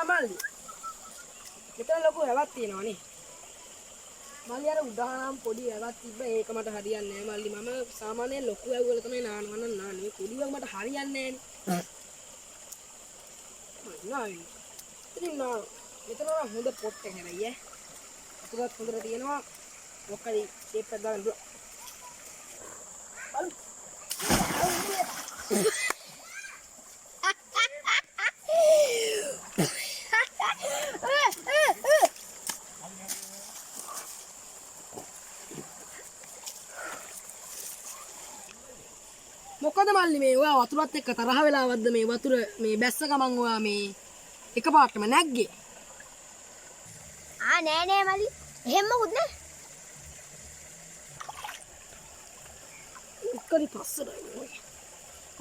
මල්ලි. මෙතන ලොකු හැවක් තියෙනවනේ. මල්ලි අර උදානම් පොඩි හැවක් තිබ්බ ඒක මට හරියන්නේ නැහැ මල්ලි. මම සාමාන්‍යයෙන් ලොකු හැව වල තමයි නානවා නම් නාන්නේ. පොඩි හැව මට හරියන්නේ නැහැ නේ. ඉතින් මෙතන හොඳ පොට් එක හැබැයි ඈ. අතුලත් හොඳට තියෙනවා. මොකද ෂේප් එක ගන්න දුර. මොකද මල්ලි මේ ඔයා වතුරත් එක්ක තරහ වෙලාවද්ද මේ වතුර මේ බැස්ස ගමන් ඔයා මේ එකපාරටම නැග්ගේ? නෑ මල්ලි. එහෙම මොකුත් නෑ. උක්කරි පස්සරයි.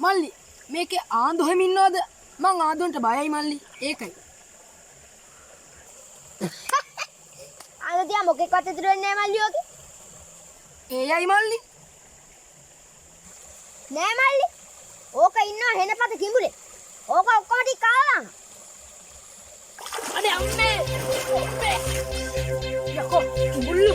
මල්ලි මේකේ ආන්දු හැම ඉන්නවද? මං ආන්දුන්ට බයයි මල්ලි. ඒකයි. ආන්දු මොකෙක්වත් ඉතුරු වෙන්නේ නෑ මල්ලි ඔගේ. ඒයයි මල්ලි. නෑ මල්ලි. ඕක ඉන්නවා හෙනපත කිඹුලේ. ඕක ඔක්කොම ටික කාලා. අනේ අම්මේ. යකෝ බුල්ලු.